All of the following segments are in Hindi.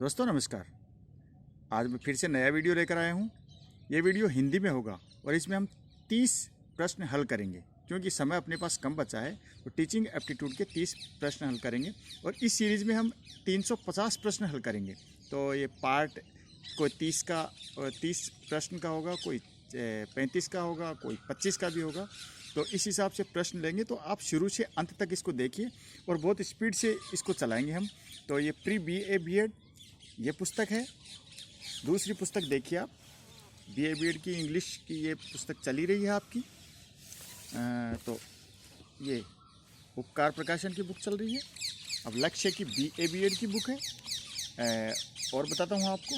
दोस्तों नमस्कार। आज मैं फिर से नया वीडियो लेकर आया हूँ। ये वीडियो हिंदी में होगा और इसमें हम 30 प्रश्न हल करेंगे। क्योंकि समय अपने पास कम बचा है तो टीचिंग एप्टीट्यूड के 30 प्रश्न हल करेंगे और इस सीरीज़ में हम 350 प्रश्न हल करेंगे। तो ये पार्ट कोई 30 प्रश्न का होगा, कोई 35 का होगा, कोई 25 का भी होगा। तो इस हिसाब से प्रश्न लेंगे। तो आप शुरू से अंत तक इसको देखिए और बहुत स्पीड से इसको चलाएंगे हम। तो ये प्री BA B.Ed ये पुस्तक है। दूसरी पुस्तक देखिए आप, BA B.Ed की इंग्लिश की ये पुस्तक चली रही है आपकी। तो ये उपकार प्रकाशन की बुक चल रही है। अब लक्ष्य की BA B.Ed की बुक है। और बताता हूँ आपको,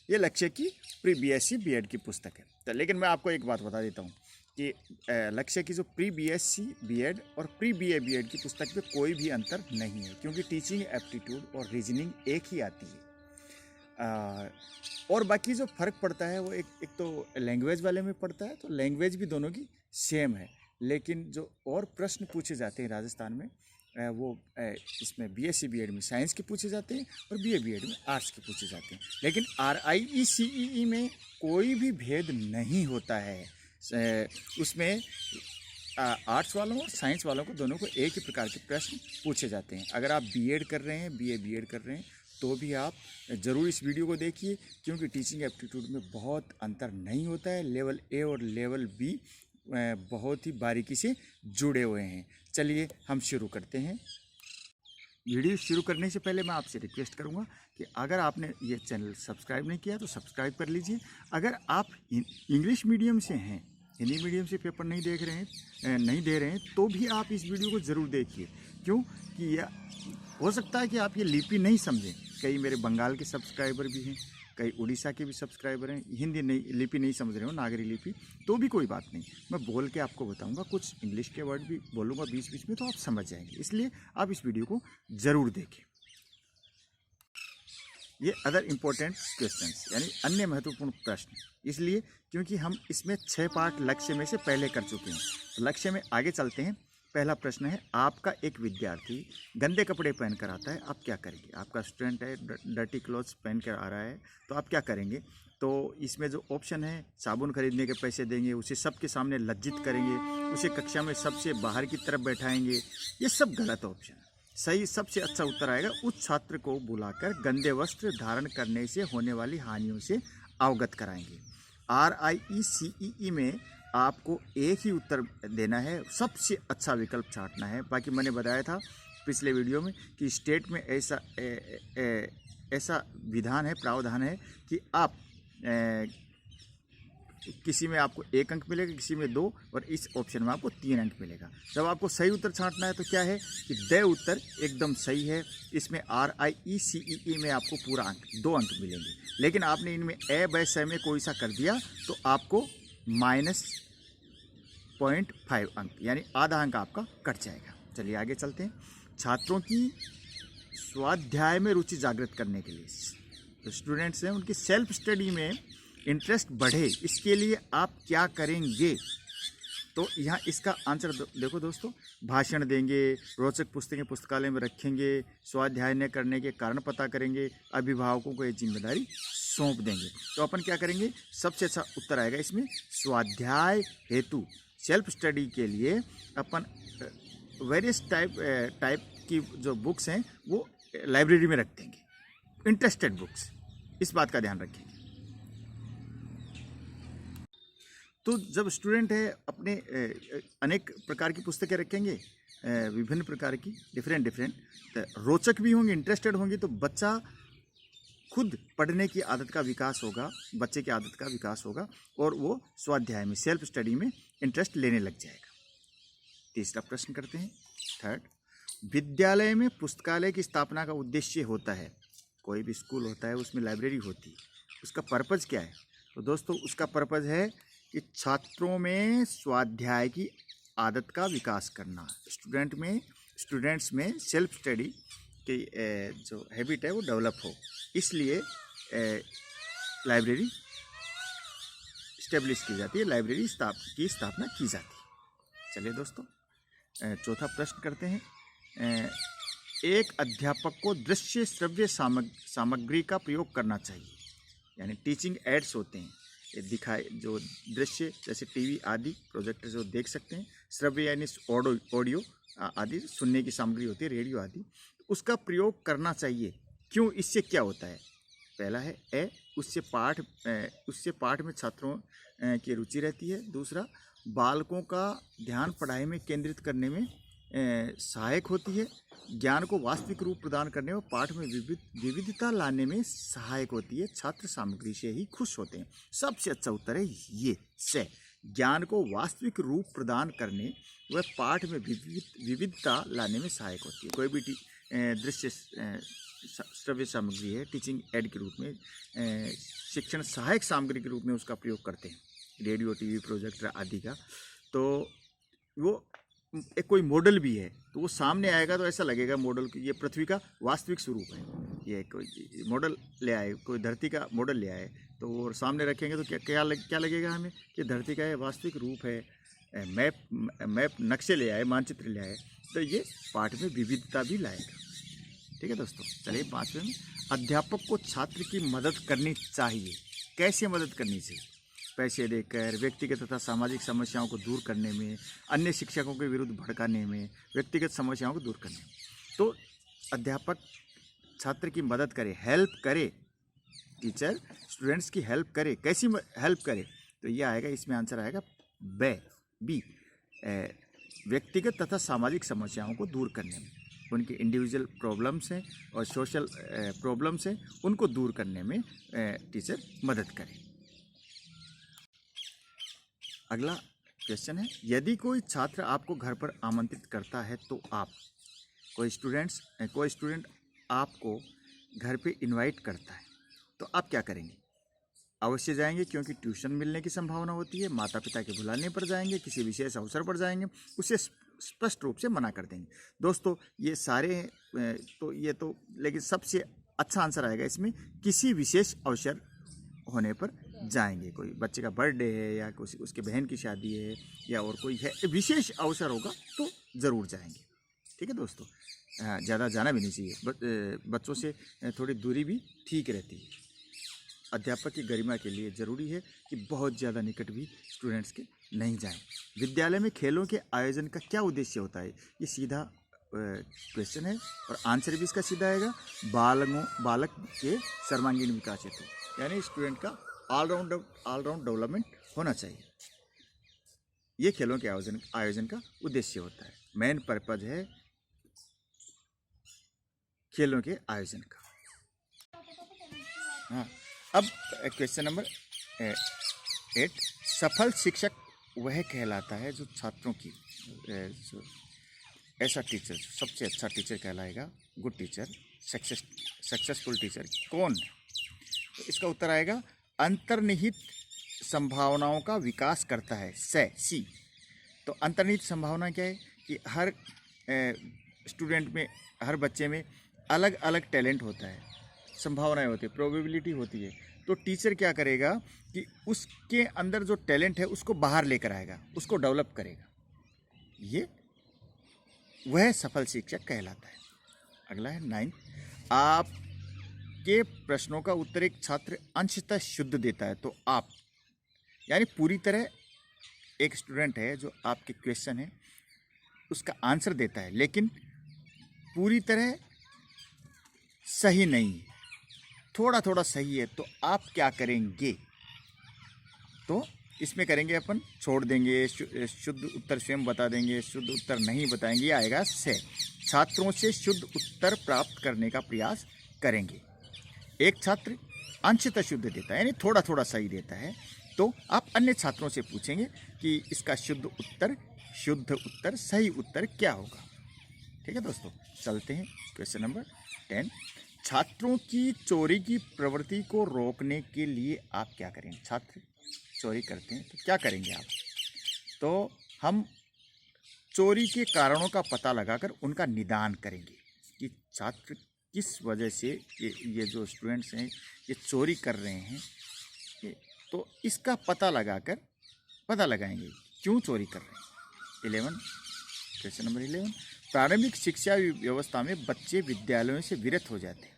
ये लक्ष्य की प्री BSc B.Ed की पुस्तक है। तो लेकिन मैं आपको एक बात बता देता हूँ कि लक्ष्य की जो प्री BSc B.Ed और प्री BA B.Ed की पुस्तक में कोई भी अंतर नहीं है, क्योंकि टीचिंग एप्टीट्यूड और रीजनिंग एक ही आती है। और बाकी जो फ़र्क पड़ता है वो एक तो लैंग्वेज वाले में पड़ता है। तो लैंग्वेज भी दोनों की सेम है, लेकिन जो और प्रश्न पूछे जाते हैं राजस्थान में वो इसमें BSc B.Ed में साइंस के पूछे जाते हैं और BA B.Ed में आर्ट्स के पूछे जाते हैं। लेकिन RIE CEE में कोई भी भेद नहीं होता है। उसमें आर्ट्स वालों और साइंस वालों को दोनों को एक ही प्रकार के प्रश्न पूछे जाते हैं। अगर आप B.Ed कर रहे हैं, BA B.Ed कर रहे हैं, तो भी आप ज़रूर इस वीडियो को देखिए, क्योंकि टीचिंग एप्टीट्यूड में बहुत अंतर नहीं होता है। लेवल A और लेवल B बहुत ही बारीकी से जुड़े हुए हैं। चलिए हम शुरू करते हैं। वीडियो शुरू करने से पहले मैं आपसे रिक्वेस्ट करूंगा कि अगर आपने ये चैनल सब्सक्राइब नहीं किया तो सब्सक्राइब कर लीजिए। अगर आप इंग्लिश मीडियम से हैं, हिंदी मीडियम से पेपर नहीं दे रहे हैं, तो भी आप इस वीडियो को ज़रूर देखिए। क्यों कि यह हो सकता है कि आप ये लिपि नहीं समझें। कई मेरे बंगाल के सब्सक्राइबर भी हैं, कई उड़ीसा के भी सब्सक्राइबर हैं, हिंदी नहीं लिपि नहीं समझ रहे हो, नागरी लिपि, तो भी कोई बात नहीं, मैं बोल के आपको बताऊंगा। कुछ इंग्लिश के वर्ड भी बोलूँगा बीच बीच में, तो आप समझ जाएंगे। इसलिए आप इस वीडियो को ज़रूर देखें। ये अदर इम्पोर्टेंट क्वेश्चंस यानी अन्य महत्वपूर्ण प्रश्न, इसलिए क्योंकि हम इसमें 6 पार्ट लक्ष्य में से पहले कर चुके हैं। तो लक्ष्य में आगे चलते हैं। पहला प्रश्न है, आपका एक विद्यार्थी गंदे कपड़े पहन कर आता है, आप क्या करेंगे? आपका स्टूडेंट है, डर्टी क्लॉथ्स पहन कर आ रहा है, तो आप क्या करेंगे? तो इसमें जो ऑप्शन है, साबुन खरीदने के पैसे देंगे, उसे सबके सामने लज्जित करेंगे, उसे कक्षा में सबसे बाहर की तरफ बैठाएंगे। ये सब गलत ऑप्शन है। सही सबसे अच्छा उत्तर आएगा, उस छात्र को बुलाकर गंदे वस्त्र धारण करने से होने वाली हानियों से अवगत कराएंगे। RIE CEE में आपको एक ही उत्तर देना है, सबसे अच्छा विकल्प छांटना है। बाकी मैंने बताया था पिछले वीडियो में कि स्टेट में ऐसा विधान है, प्रावधान है कि आप किसी में आपको 1 अंक मिलेगा, किसी में 2, और इस ऑप्शन में आपको 3 अंक मिलेगा। जब आपको सही उत्तर छांटना है तो क्या है कि द उत्तर एकदम सही है। इसमें RIE CEE में आपको पूरा अंक 2 अंक मिलेंगे। लेकिन आपने इनमें ए ब स में कोई सा कर दिया तो आपको -0.5 अंक यानी आधा अंक आपका कट जाएगा। चलिए आगे चलते हैं। छात्रों की स्वाध्याय में रुचि जागृत करने के लिए, जो स्टूडेंट्स हैं उनकी सेल्फ स्टडी में इंटरेस्ट बढ़े, इसके लिए आप क्या करेंगे? तो यहाँ इसका आंसर देखो दोस्तों, भाषण देंगे, रोचक पुस्तकें पुस्तकालय में रखेंगे, स्वाध्याय न करने के कारण पता करेंगे, अभिभावकों को ये जिम्मेदारी सौंप देंगे। तो अपन क्या करेंगे? सबसे अच्छा उत्तर आएगा इसमें, स्वाध्याय हेतु सेल्फ स्टडी के लिए अपन वेरियस टाइप की जो बुक्स हैं वो लाइब्रेरी में रख देंगे, इंटरेस्टेड बुक्स, इस बात का ध्यान रखेंगे। तो जब स्टूडेंट है अपने अनेक प्रकार की पुस्तकें रखेंगे, विभिन्न प्रकार की, डिफरेंट रोचक भी होंगी, इंटरेस्टेड होंगी, तो बच्चा खुद पढ़ने की आदत का विकास होगा, बच्चे की आदत का विकास होगा और वो स्वाध्याय में सेल्फ स्टडी में इंटरेस्ट लेने लग जाएगा। तीसरा प्रश्न करते हैं, थर्ड, विद्यालय में पुस्तकालय की स्थापना का उद्देश्य होता है। कोई भी स्कूल होता है उसमें लाइब्रेरी होती है, उसका पर्पज़ क्या है? तो दोस्तों उसका पर्पज़ है कि छात्रों में स्वाध्याय की आदत का विकास करना, स्टूडेंट्स में सेल्फ स्टडी की जो हैबिट है वो डेवलप हो, इसलिए लाइब्रेरी इस्टेब्लिश की जाती है, लाइब्रेरी की स्थापना की जाती है। चलिए दोस्तों चौथा प्रश्न करते हैं। एक अध्यापक को दृश्य श्रव्य सामग्री का प्रयोग करना चाहिए। यानी टीचिंग एड्स होते हैं, ये दिखाए जो दृश्य जैसे टीवी आदि प्रोजेक्टर जो देख सकते हैं, श्रव्य यानी ऑडियो आदि सुनने की सामग्री होती है, रेडियो आदि, उसका प्रयोग करना चाहिए। क्यों? इससे क्या होता है? पहला है उससे पाठ में छात्रों की रुचि रहती है। दूसरा, बालकों का ध्यान पढ़ाई में केंद्रित करने में सहायक होती है। ज्ञान को वास्तविक रूप प्रदान करने और पाठ में विविधता लाने में सहायक होती है। छात्र सामग्री से ही खुश होते हैं। सबसे अच्छा उत्तर है ये से। ज्ञान को वास्तविक रूप प्रदान करने व पाठ में विविधता लाने में सहायक होती है। कोई भी दृश्य श्रव्य सामग्री है, टीचिंग एड के रूप में, शिक्षण सहायक सामग्री के रूप में उसका प्रयोग करते हैं, रेडियो, टीवी, प्रोजेक्टर आदि का। तो वो एक कोई मॉडल भी है, तो वो सामने आएगा तो ऐसा लगेगा मॉडल की ये पृथ्वी का वास्तविक स्वरूप है। ये कोई मॉडल ले आए, कोई धरती का मॉडल ले आए, तो वो सामने रखेंगे तो क्या लगेगा हमें कि धरती का ये वास्तविक रूप है। मैप नक्शे ले आए, मानचित्र ले आए, तो ये पाठ में विविधता भी लाएगा। ठीक है दोस्तों, चलिए 5वें में, अध्यापक को छात्र की मदद करनी चाहिए। कैसे मदद करनी चाहिए? पैसे देकर, व्यक्तिगत तथा सामाजिक समस्याओं को दूर करने में, अन्य शिक्षकों के विरुद्ध भड़काने में, व्यक्तिगत समस्याओं को दूर करने में। तो अध्यापक छात्र की मदद करे, हेल्प करे, टीचर स्टूडेंट्स की हेल्प करे। कैसी हेल्प करे? तो ये आएगा, इसमें आंसर आएगा बी, व्यक्तिगत तथा सामाजिक समस्याओं को दूर करने में। उनकी इंडिविजुअल प्रॉब्लम्स हैं और सोशल प्रॉब्लम्स हैं, उनको दूर करने में टीचर मदद करे। अगला क्वेश्चन है, यदि कोई छात्र आपको घर पर आमंत्रित करता है तो आप, कोई स्टूडेंट आपको घर पे इनवाइट करता है तो आप क्या करेंगे? अवश्य जाएंगे, क्योंकि ट्यूशन मिलने की संभावना होती है। माता पिता के बुलाने पर जाएंगे, किसी विशेष अवसर पर जाएंगे, उसे स्पष्ट रूप से मना कर देंगे। दोस्तों ये सारे तो लेकिन सबसे अच्छा आंसर आएगा इसमें, किसी विशेष अवसर होने पर जाएंगे। कोई बच्चे का बर्थडे है या उसके बहन की शादी है या और कोई है विशेष अवसर होगा तो ज़रूर जाएंगे। ठीक है दोस्तों, ज़्यादा जाना भी नहीं चाहिए, बच्चों से थोड़ी दूरी भी ठीक रहती है। अध्यापक की गरिमा के लिए ज़रूरी है कि बहुत ज़्यादा निकट भी स्टूडेंट्स के नहीं जाएं। विद्यालय में खेलों के आयोजन का क्या उद्देश्य होता है? ये सीधा क्वेश्चन है और आंसर भी इसका सीधा आएगा, बालक के सर्वांगीण विकास हेतु, यानी स्टूडेंट का ऑलराउंड डेवलपमेंट होना चाहिए। ये खेलों के आयोजन का उद्देश्य होता है। मेन पर्पज है खेलों के आयोजन का। हाँ, अब क्वेश्चन नंबर 8, सफल शिक्षक वह कहलाता है जो छात्रों की ऐसा टीचर, सबसे अच्छा टीचर कहलाएगा। गुड टीचर, सक्सेसफुल टीचर कौन? तो इसका उत्तर आएगा, अंतर्निहित संभावनाओं का विकास करता है, सी। तो अंतर्निहित संभावना क्या है कि हर स्टूडेंट में, हर बच्चे में अलग अलग टैलेंट होता है, संभावनाएं होती है, प्रोबेबिलिटी होती है। तो टीचर क्या करेगा कि उसके अंदर जो टैलेंट है उसको बाहर लेकर आएगा, उसको डेवलप करेगा। ये वह सफल शिक्षक कहलाता है। अगला है 9, आपके प्रश्नों का उत्तर एक छात्र अंशतः शुद्ध देता है तो आप, यानी पूरी तरह एक स्टूडेंट है जो आपके क्वेश्चन है उसका आंसर देता है लेकिन पूरी तरह सही नहीं है, थोड़ा थोड़ा सही है, तो आप क्या करेंगे? तो इसमें करेंगे अपन, छोड़ देंगे, शुद्ध उत्तर स्वयं बता देंगे, शुद्ध उत्तर नहीं बताएंगे। ये आएगा से। छात्रों से शुद्ध उत्तर प्राप्त करने का प्रयास करेंगे। एक छात्र अंशतः शुद्ध देता है, यानी थोड़ा थोड़ा सही देता है, तो आप अन्य छात्रों से पूछेंगे कि इसका शुद्ध उत्तर सही उत्तर क्या होगा। ठीक है दोस्तों, चलते हैं क्वेश्चन नंबर 10, छात्रों की चोरी की प्रवृत्ति को रोकने के लिए आप क्या करेंगे? छात्र चोरी करते हैं तो क्या करेंगे आप? तो हम चोरी के कारणों का पता लगाकर उनका निदान करेंगे कि छात्र किस वजह से ये जो स्टूडेंट्स हैं ये चोरी कर रहे हैं, तो इसका पता लगाएंगे क्यों चोरी कर रहे हैं। 11, क्वेश्चन नंबर 11, प्रारंभिक शिक्षा व्यवस्था में बच्चे विद्यालयों से विरत हो जाते हैं,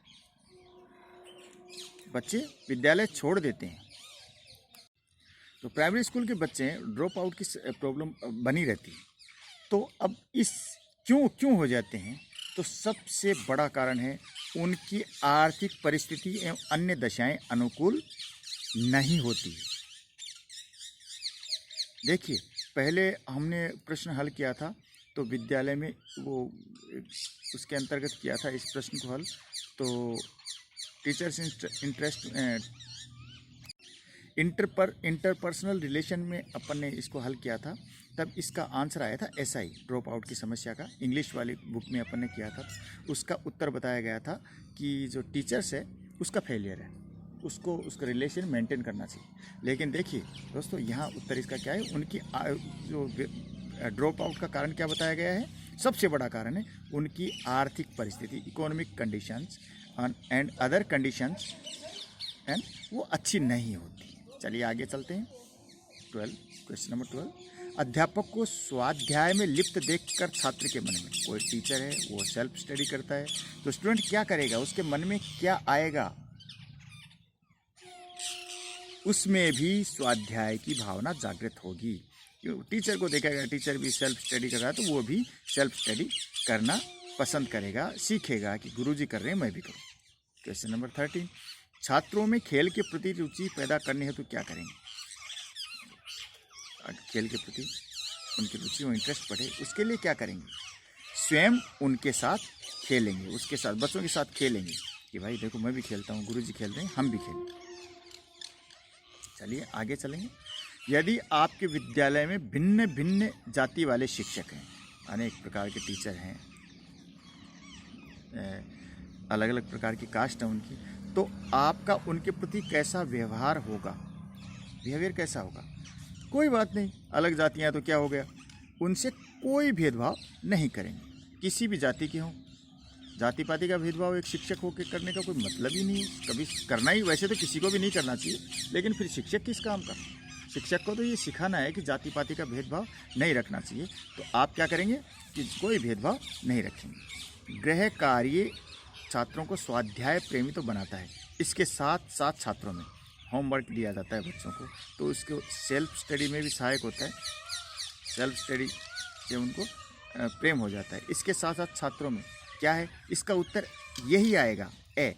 बच्चे विद्यालय छोड़ देते हैं। तो प्राइमरी स्कूल के बच्चे ड्रॉप आउट की प्रॉब्लम बनी रहती है। तो अब इस क्यों हो जाते हैं, तो सबसे बड़ा कारण है उनकी आर्थिक परिस्थिति एवं अन्य दशाएं अनुकूल नहीं होती। देखिए, पहले हमने प्रश्न हल किया था तो विद्यालय में वो उसके अंतर्गत किया था इस प्रश्न को हल। तो टीचर्स इंटरेस्ट इंटरपर्सनल रिलेशन में अपन ने इसको हल किया था। तब इसका आंसर आया था SI, ड्रॉप आउट की समस्या का। इंग्लिश वाली बुक में अपन ने किया था। उसका उत्तर बताया गया था कि जो टीचर्स है उसका फेलियर है, उसको उसका रिलेशन मेंटेन करना चाहिए। लेकिन देखिए दोस्तों, यहाँ उत्तर इसका क्या है, उनकी जो ड्रॉप आउट का कारण क्या बताया गया है, सबसे बड़ा कारण है उनकी आर्थिक परिस्थिति, economic conditions and other conditions and वो अच्छी नहीं होती। चलिए आगे चलते हैं। 12, क्वेश्चन नंबर 12। अध्यापक को स्वाध्याय में लिप्त देखकर छात्र के मन में, कोई टीचर है वो सेल्फ स्टडी करता है तो स्टूडेंट क्या करेगा, उसके मन में क्या आएगा, उसमें भी स्वाध्याय की भावना जागृत होगी। टीचर को देखेगा, टीचर भी सेल्फ स्टडी कर रहा है तो वो भी सेल्फ स्टडी करना पसंद करेगा, सीखेगा कि गुरुजी कर रहे हैं मैं भी करूँ। Question number 13। छात्रों में खेल के प्रति रुचि पैदा करने हेतु क्या करेंगे। खेल के प्रति उनकी रुचि और इंटरेस्ट बढ़े, उसके लिए क्या करेंगे, स्वयं उनके साथ खेलेंगे, उसके साथ बच्चों के साथ खेलेंगे कि भाई देखो मैं भी खेलता हूँ, गुरुजी खेल रहे हैं हम भी खेलें। चलिए आगे चलेंगे। यदि आपके विद्यालय में भिन्न भिन्न जाति वाले शिक्षक हैं, अनेक प्रकार के टीचर हैं, अलग अलग प्रकार की कास्ट है उनकी, तो आपका उनके प्रति कैसा व्यवहार होगा, बिहेवियर कैसा होगा। कोई बात नहीं, अलग जातियाँ तो क्या हो गया, उनसे कोई भेदभाव नहीं करेंगे, किसी भी जाति के हों। जाति पाति का भेदभाव एक शिक्षक होकर करने का कोई मतलब ही नहीं है, कभी करना ही वैसे तो किसी को भी नहीं करना चाहिए, लेकिन फिर शिक्षक किस काम का। शिक्षक को तो ये सिखाना है कि जाति पाति का भेदभाव नहीं रखना चाहिए। तो आप क्या करेंगे कि कोई भेदभाव नहीं रखेंगे। गृह कार्य छात्रों को स्वाध्याय प्रेमी तो बनाता है, इसके साथ साथ छात्रों में होमवर्क दिया जाता है बच्चों को, तो उसको सेल्फ स्टडी में भी सहायक होता है, सेल्फ स्टडी से उनको प्रेम हो जाता है। इसके साथ साथ छात्रों में क्या है, इसका उत्तर यही आएगा, ए,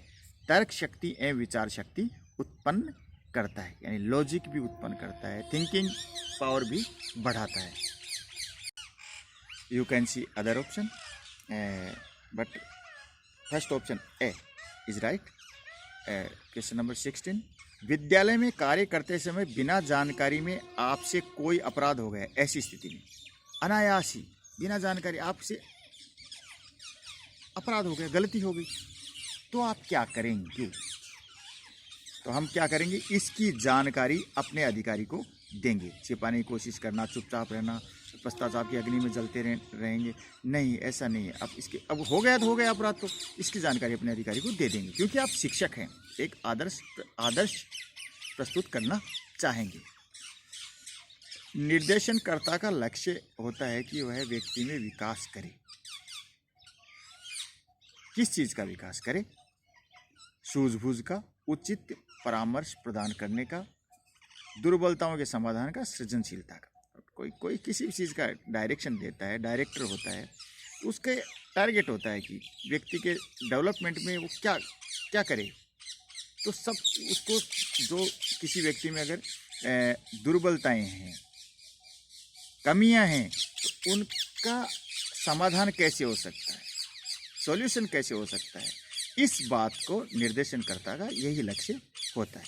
तर्क शक्ति एवं विचार शक्ति उत्पन्न करता है, यानी लॉजिक भी उत्पन्न करता है, थिंकिंग पावर भी बढ़ाता है। You can see other option but first option A is right. Question number 16। विद्यालय में कार्य करते समय बिना जानकारी में आपसे कोई अपराध हो गया, ऐसी स्थिति में अनायास ही बिना जानकारी आपसे अपराध हो गया, गलती हो गई, तो आप क्या करेंगे। तो हम क्या करेंगे, इसकी जानकारी अपने अधिकारी को देंगे। छिपाने की कोशिश करना, चुपचाप रहना, पश्चाताप की अग्नि में जलते रहेंगे, नहीं ऐसा नहीं है। अब हो गया तो हो गया अपराध, तो इसकी जानकारी अपने अधिकारी को दे देंगे, क्योंकि आप शिक्षक हैं, एक आदर्श प्रस्तुत करना चाहेंगे। निर्देशनकर्ता का लक्ष्य होता है कि वह व्यक्ति में विकास करे। किस चीज़ का विकास करे, सूझबूझ का, उचित परामर्श प्रदान करने का, दुर्बलताओं के समाधान का, सृजनशीलता का। कोई किसी भी चीज़ का डायरेक्शन देता है, डायरेक्टर होता है, तो उसके टारगेट होता है कि व्यक्ति के डेवलपमेंट में वो क्या क्या करे। तो सब उसको, जो किसी व्यक्ति में अगर दुर्बलताएं हैं, कमियां हैं, तो उनका समाधान कैसे हो सकता है, सॉल्यूशन कैसे हो सकता है, इस बात को निर्देशनकर्ता का यही लक्ष्य होता है।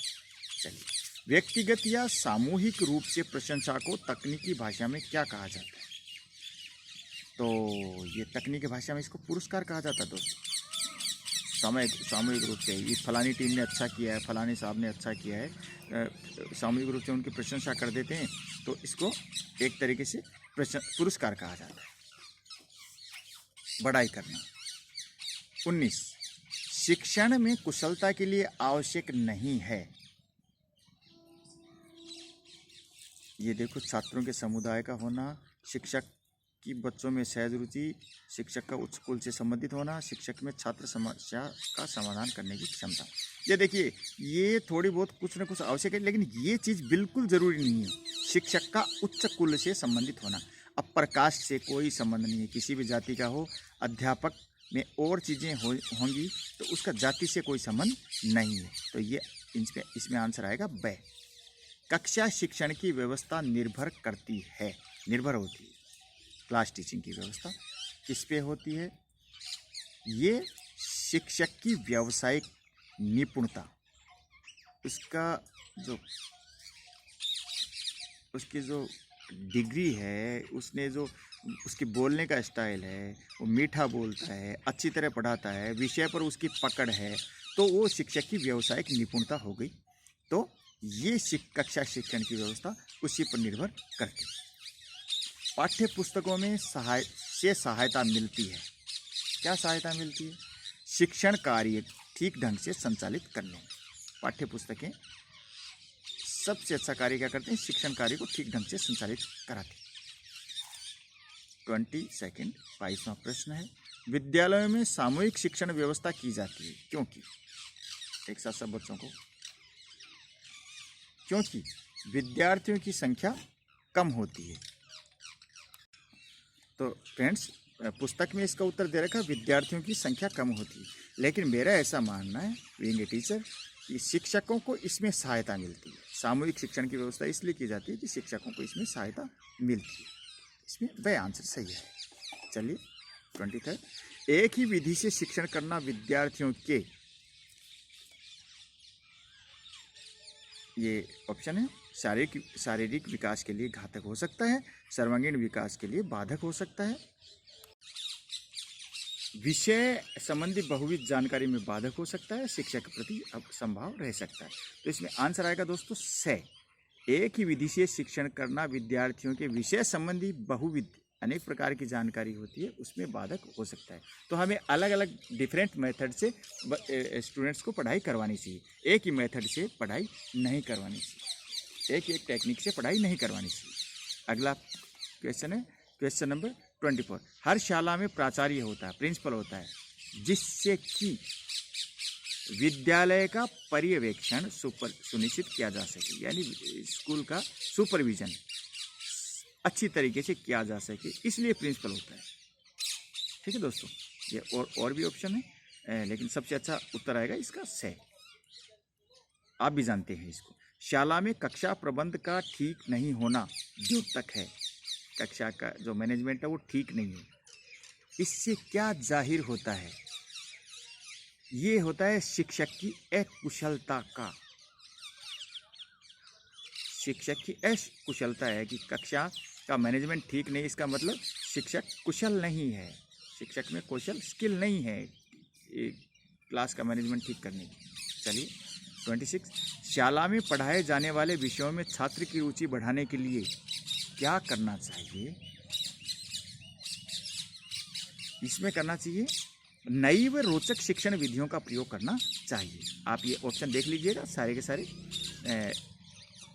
चलिए, व्यक्तिगत या सामूहिक रूप से प्रशंसा को तकनीकी भाषा में क्या कहा जाता है। तो ये तकनीकी भाषा में इसको पुरस्कार कहा जाता है दोस्तों। सामूहिक रूप से ये फलानी टीम ने अच्छा किया है, फलाने साहब ने अच्छा किया है, सामूहिक रूप से उनकी प्रशंसा कर देते हैं, तो इसको एक तरीके से पुरस्कार कहा जाता है, बड़ाई करना। 19, शिक्षण में कुशलता के लिए आवश्यक नहीं है। ये देखो, छात्रों के समुदाय का होना, शिक्षक कि बच्चों में सहज रुचि, शिक्षक का उच्च कुल से संबंधित होना, शिक्षक में छात्र समस्या का समाधान करने की क्षमता। ये देखिए, ये थोड़ी बहुत कुछ न कुछ आवश्यक है, लेकिन ये चीज़ बिल्कुल ज़रूरी नहीं है। शिक्षक का उच्च कुल से संबंधित होना, अब प्रकाश से कोई संबंध नहीं है, किसी भी जाति का हो। अध्यापक में और चीज़ें होंगी तो उसका जाति से कोई संबंध नहीं है। तो ये इसमें आंसर आएगा ब। कक्षा शिक्षण की व्यवस्था निर्भर होती है। क्लास टीचिंग की व्यवस्था किस पे होती है? ये शिक्षक की व्यावसायिक निपुणता, उसकी जो डिग्री है, उसने जो उसकी बोलने का स्टाइल है, वो मीठा बोलता है, अच्छी तरह पढ़ाता है, विषय पर उसकी पकड़ है, तो वो शिक्षक की व्यावसायिक निपुणता हो गई। तो ये कक्षा शिक्षण की व्यवस्था उसी पर निर्भर करती है। पाठ्य पुस्तकों में सहायता मिलती है। क्या सहायता मिलती है? शिक्षण कार्य ठीक ढंग से संचालित करने में पाठ्य पुस्तकें सबसे अच्छा कार्य क्या करते हैं? शिक्षण कार्य को ठीक ढंग से संचालित कराते हैं। 22वां प्रश्न है, विद्यालयों में सामूहिक शिक्षण व्यवस्था की जाती है क्योंकि, एक साथ सब बच्चों को, क्योंकि विद्यार्थियों की संख्या कम होती है। तो फ्रेंड्स, पुस्तक में इसका उत्तर दे रखा है विद्यार्थियों की संख्या कम होती है, लेकिन मेरा ऐसा मानना है बीइंग ए टीचर कि शिक्षकों को इसमें सहायता मिलती है। सामूहिक शिक्षण की व्यवस्था इसलिए की जाती है कि शिक्षकों को इसमें सहायता मिलती है। इसमें वह आंसर सही है। चलिए 23, एक ही विधि से शिक्षण करना विद्यार्थियों के, ये ऑप्शन है, शारीरिक विकास के लिए घातक हो सकता है, सर्वांगीण विकास के लिए बाधक हो सकता है, विषय संबंधी बहुविध जानकारी में बाधक हो सकता है, शिक्षक के प्रति असंभाव रह सकता है। तो इसमें आंसर आएगा दोस्तों से। एक ही विधि से शिक्षण करना विद्यार्थियों के विषय संबंधी बहुविध अनेक प्रकार की जानकारी होती है, उसमें बाधक हो सकता है। तो हमें अलग अलग डिफरेंट मेथड से स्टूडेंट्स को पढ़ाई करवानी चाहिए, एक ही मेथड से पढ़ाई नहीं करवानी चाहिए, एक टेक्निक से पढ़ाई नहीं करवानी चाहिए। अगला क्वेश्चन है क्वेश्चन नंबर 24, हर शाला में प्राचार्य होता है, प्रिंसिपल होता है, जिससे कि विद्यालय का पर्यवेक्षण सुनिश्चित किया जा सके, यानी स्कूल का सुपरविजन अच्छी तरीके से किया जा सके, इसलिए प्रिंसिपल होता है। ठीक है दोस्तों, ये और भी ऑप्शन है, लेकिन सबसे अच्छा उत्तर आएगा इसका से। आप भी जानते हैं इसको। शाला में कक्षा प्रबंध का ठीक नहीं होना जो तक है, कक्षा का जो मैनेजमेंट है वो ठीक नहीं है। इससे क्या जाहिर होता है? ये होता है शिक्षक की अकुशलता का। शिक्षक की अकुशलता है कि कक्षा का मैनेजमेंट ठीक नहीं, इसका मतलब शिक्षक कुशल नहीं है, शिक्षक में कौशल स्किल नहीं है क्लास का मैनेजमेंट ठीक करने की। चलिए 26, शाला में पढ़ाए जाने वाले विषयों में छात्र की रुचि बढ़ाने के लिए क्या करना चाहिए? इसमें करना चाहिए नई व रोचक शिक्षण विधियों का प्रयोग करना चाहिए। आप ये ऑप्शन देख लीजिएगा, सारे के सारे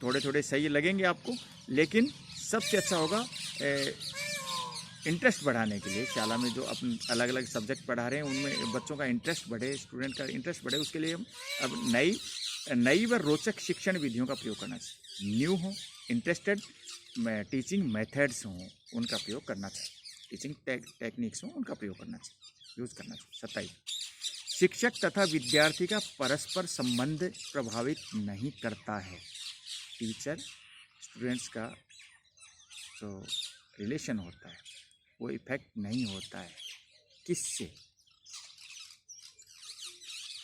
थोड़े थोड़े सही लगेंगे आपको, लेकिन सबसे अच्छा होगा इंटरेस्ट बढ़ाने के लिए। शाला में जो अपन अलग अलग सब्जेक्ट पढ़ा रहे हैं उनमें बच्चों का इंटरेस्ट बढ़े, स्टूडेंट का इंटरेस्ट बढ़े, उसके लिए हम अब नई व रोचक शिक्षण विधियों का प्रयोग करना चाहिए। न्यू हो, इंटरेस्टेड टीचिंग मेथड्स हों, उनका प्रयोग करना चाहिए, टीचिंग टेक्निक्स हों, उनका प्रयोग करना चाहिए, यूज़ करना चाहिए। 27, शिक्षक तथा विद्यार्थी का परस्पर संबंध प्रभावित नहीं करता है। टीचर स्टूडेंट्स का जो रिलेशन होता है वो इफेक्ट नहीं होता है। किससे?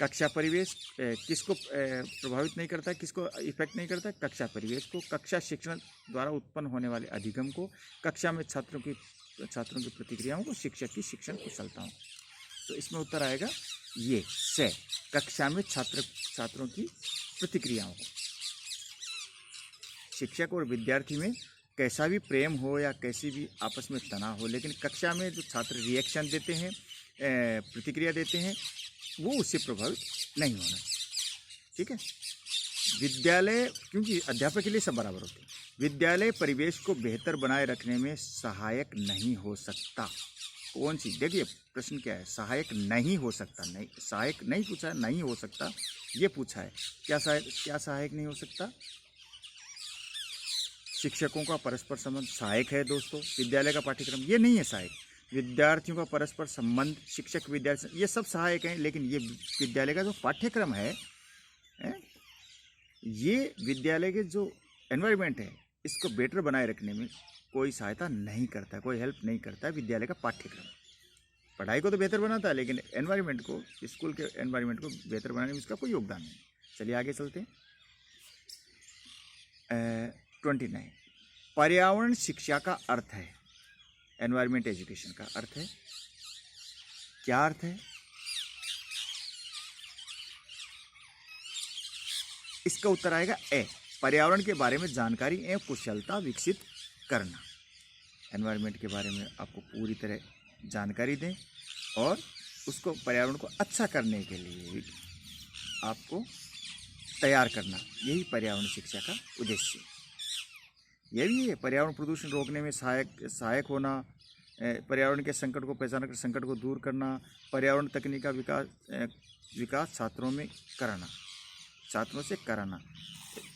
कक्षा परिवेश किसको प्रभावित नहीं करता है, किसको इफेक्ट नहीं करता है? कक्षा परिवेश को, कक्षा शिक्षण द्वारा उत्पन्न होने वाले अधिगम को, कक्षा में छात्रों की प्रतिक्रियाओं को, शिक्षक की शिक्षण कुशलताओं। तो इसमें उत्तर आएगा ये से, कक्षा में छात्रों की प्रतिक्रियाओं को। शिक्षक और विद्यार्थी में कैसा भी प्रेम हो या कैसी भी आपस में तनाव हो, लेकिन कक्षा में जो छात्र रिएक्शन देते हैं, प्रतिक्रिया देते हैं, वो उससे प्रभावित नहीं होना। ठीक है, विद्यालय, क्योंकि अध्यापक के लिए सब बराबर होते हैं, विद्यालय परिवेश को बेहतर बनाए रखने में सहायक नहीं हो सकता। कौन सी, देखिए प्रश्न क्या है, सहायक नहीं हो सकता, नहीं सहायक नहीं पूछा है, नहीं हो सकता ये पूछा है। क्या सहायक नहीं हो सकता? शिक्षकों का परस्पर संबंध सहायक है दोस्तों। विद्यालय का पाठ्यक्रम ये नहीं है सहायक। विद्यार्थियों का परस्पर संबंध, शिक्षक विद्यार्थी, ये सब सहायक हैं, लेकिन ये विद्यालय का जो पाठ्यक्रम है, ये विद्यालय के जो एनवायरनमेंट है इसको बेटर बनाए रखने में कोई सहायता नहीं करता, कोई हेल्प नहीं करता है। विद्यालय का पाठ्यक्रम पढ़ाई को तो बेहतर बनाता है, लेकिन एनवायरनमेंट को, स्कूल के एनवायरनमेंट को बेहतर बनाने में इसका कोई योगदान नहीं। चलिए आगे चलते हैं। 29, पर्यावरण शिक्षा का अर्थ है। एनवायरनमेंट एजुकेशन का अर्थ है, क्या अर्थ है? इसका उत्तर आएगा ए, पर्यावरण के बारे में जानकारी एवं कुशलता विकसित करना। एनवायरनमेंट के बारे में आपको पूरी तरह जानकारी दें और उसको, पर्यावरण को अच्छा करने के लिए आपको तैयार करना, यही पर्यावरण शिक्षा का उद्देश्य है। यह भी है पर्यावरण प्रदूषण रोकने में सहायक होना, पर्यावरण के संकट को पहचान कर संकट को दूर करना, पर्यावरण तकनीक का विकास छात्रों से कराना।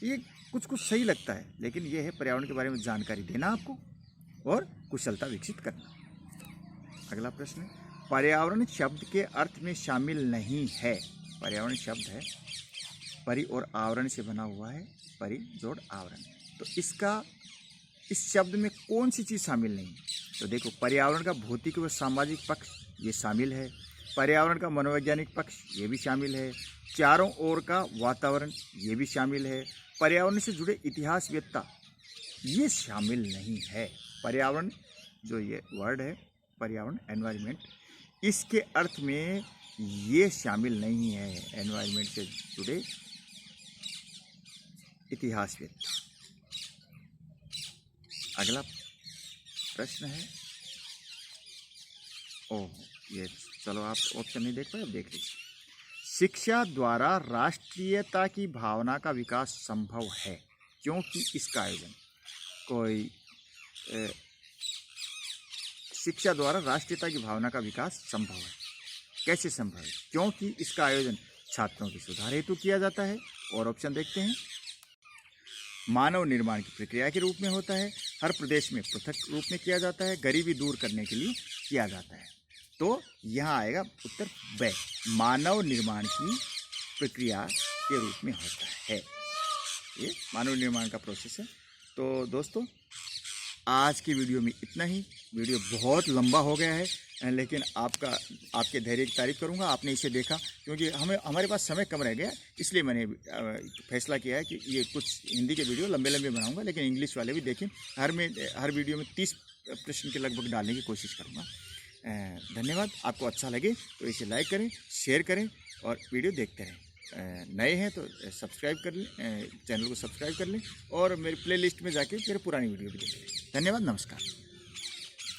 ये कुछ सही लगता है, लेकिन यह है पर्यावरण के बारे में जानकारी देना आपको और कुशलता विकसित करना। अगला प्रश्न है, पर्यावरण शब्द के अर्थ में शामिल नहीं है। पर्यावरण शब्द है, परि और आवरण से बना हुआ है, परि जोड़ आवरण। तो इस शब्द में कौन सी चीज़ शामिल नहीं? तो देखो, पर्यावरण का भौतिक व सामाजिक पक्ष ये शामिल है, पर्यावरण का मनोवैज्ञानिक पक्ष ये भी शामिल है, चारों ओर का वातावरण ये भी शामिल है, पर्यावरण से जुड़े इतिहासवेत्ता ये शामिल नहीं है। पर्यावरण जो ये वर्ड है, पर्यावरण, एनवायरनमेंट, इसके अर्थ में ये शामिल नहीं है, एनवायरनमेंट से जुड़े इतिहासवेत्ता। अगला प्रश्न है, ये चलो आप ऑप्शन नहीं देख पाए, अब देख लीजिए। शिक्षा द्वारा राष्ट्रीयता की भावना का विकास संभव है क्योंकि इसका आयोजन, कोई शिक्षा द्वारा राष्ट्रीयता की भावना का विकास संभव है। कैसे संभव है? क्योंकि इसका आयोजन छात्रों के सुधार हेतु किया जाता है। और ऑप्शन देखते हैं, मानव निर्माण की प्रक्रिया के रूप में होता है, हर प्रदेश में पृथक रूप में किया जाता है, गरीबी दूर करने के लिए किया जाता है। तो यहाँ आएगा उत्तर ब, मानव निर्माण की प्रक्रिया के रूप में होता है। ये मानव निर्माण का प्रोसेस है। तो दोस्तों, आज की वीडियो में इतना ही। वीडियो बहुत लंबा हो गया है, लेकिन आपके धैर्य की तारीफ करूंगा। आपने इसे देखा, क्योंकि हमारे पास समय कम रह गया, इसलिए मैंने फैसला किया है कि ये कुछ हिंदी के वीडियो लंबे बनाऊंगा, लेकिन इंग्लिश वाले भी देखें। हर वीडियो में 30 प्रश्न के लगभग डालने की कोशिश करूँगा। धन्यवाद। आपको अच्छा लगे तो इसे लाइक करें, शेयर करें और वीडियो देखते रहें। नए हैं तो सब्सक्राइब कर लें, चैनल को सब्सक्राइब कर लें और मेरी प्लेलिस्ट में जाके मेरे पुरानी वीडियो भी देखें। धन्यवाद, नमस्कार।